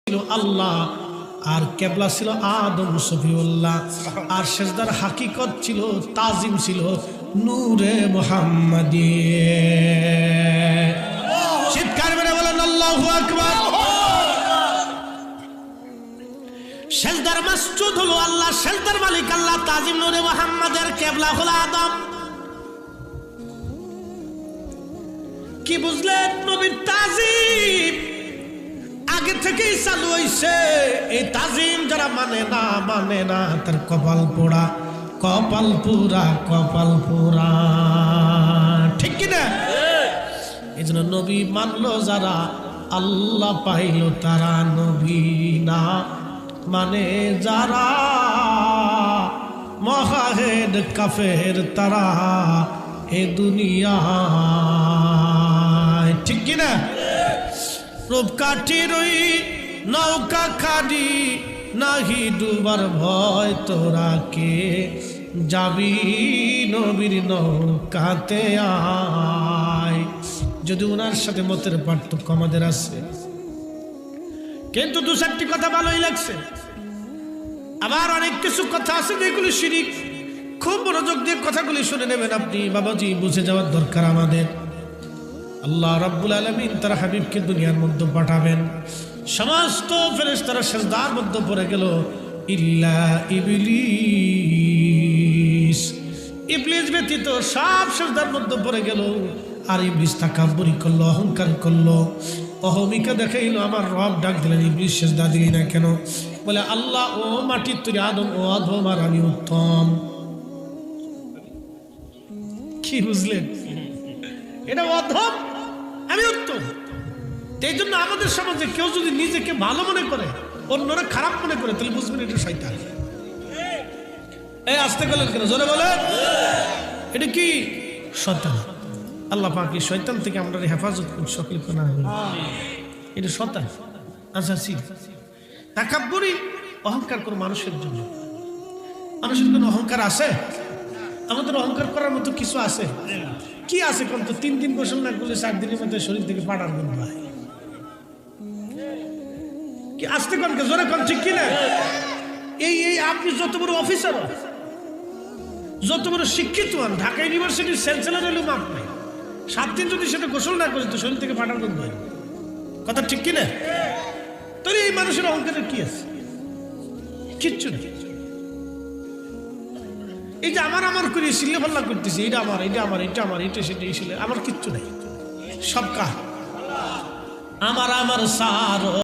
ছিল আল্লাহ আর কেবলা ছিল আদম সফিউল্লাহ আর সেজদার হাকিকত ছিল তাজিম ছিল নূরে মুহাম্মাদি। চিৎকার করে বলেন আল্লাহু আকবার। সেজদার মাসজুদ হলো আল্লাহ, সেজদার মালিক আল্লাহ, তাজিম নূরে মুহাম্মাদের, কেবলা হলো আদম। কি বুঝলেন? নবীর তাজিম আগে থেকেই চালু হইছে। এই তাজিম যারা মানে না তার কপাল পোড়া, কপাল পুরা, কপাল পুরা। ঠিক কিনা? এই জন্য নবী মানলো যারা, আল্লাহ পাইল তারা। নবী না মানে যারা, মহাহেদ কাফের তারা এ দুনিয়া। ঠিক কিনা? রূপকাঠির ওই নৌকা খাড়ি নাহি ডুবার ভয়, তোরা কে যাবি নবীর নৌকাতে আয়। যদি ওনার সাথে মতের পার্থক্য আমাদের আছে, কিন্তু দু চারটি কথা ভালোই লাগছে। আবার অনেক কিছু কথা আছে যেগুলি শিরিক। খুব মনোযোগ দিয়ে কথাগুলি শুনে নেবেন আপনি বাবাজি, বুঝে যাওয়ার দরকার আমাদের। আল্লাহ রাব্বুল আলামিন তার হাবিবকে দুনিয়ার মধ্যে পাঠাবেন, সমস্ত ফেরেশতারা সিজদার মধ্যে পড়ে গেল ইল্লা ইবলিস। ইবলিস ব্যতীত সব সিজদার মধ্যে পড়ে গেল। আর ইবলিস তাকাব্বুরি করলো, অহংকার করলো, অহমিকা দেখাইলো। আমার রব ডাক দিলেন, ইবলিস সিজদা দিই না কেন? বলে আল্লাহ ও মাটির তৈরি আদম, ও আদম আর আমি উত্তম। কি বুঝলেন? এটা অধম, আমি উত্তম। এই জন্য আমাদের সমাজে কেউ যদি নিজেকে ভালো মনে করে, অন্যরা খারাপ মনে করে, তাহলে বুঝবেন এটা শয়তান। এই আসতে গেলেন কেন? জোরে বলেন। এটা কি? শয়তান। আল্লাহ পাক এই শয়তান থেকে আমরা হেফাজত করি সকলে। এটা শয়তান। আচ্ছা, তাকাব্বুরি, অহংকার করো মানুষের জন্য। মানুষের কোনো অহংকার আছে? আমাদের অহংকার করার মতো কিছু আছে? কি আছে কোন? তো 3 দিন গোসল না করলে 4 দিনের মধ্যে শরীর থেকে পাড়ার গন্ধ হয়। কি আসতে কোন? জোরে কোন? ঠিক কিনা? এই আপনি যত বড় অফিসার, যত বড় শিক্ষিত হন, ঢাকা ইউনিভার্সিটির চ্যান্সেলর হলেও মাপ নাই, 7 দিন যদি সেটা গোসল না করে তো শরীর থেকে পাড়ার গন্ধ হয়। কথা ঠিক কিনা? তো এই মানুষের অহংকারের কি আছে? কিচ্ছু নেই। এই যে আমার করে সিলে পাল্লা করতেছি, এটা আমার, এটা আমার, এটা আমার, এটা সেটা, এই সিলে আমার কিচ্ছু নাই। সব কার? আমার সার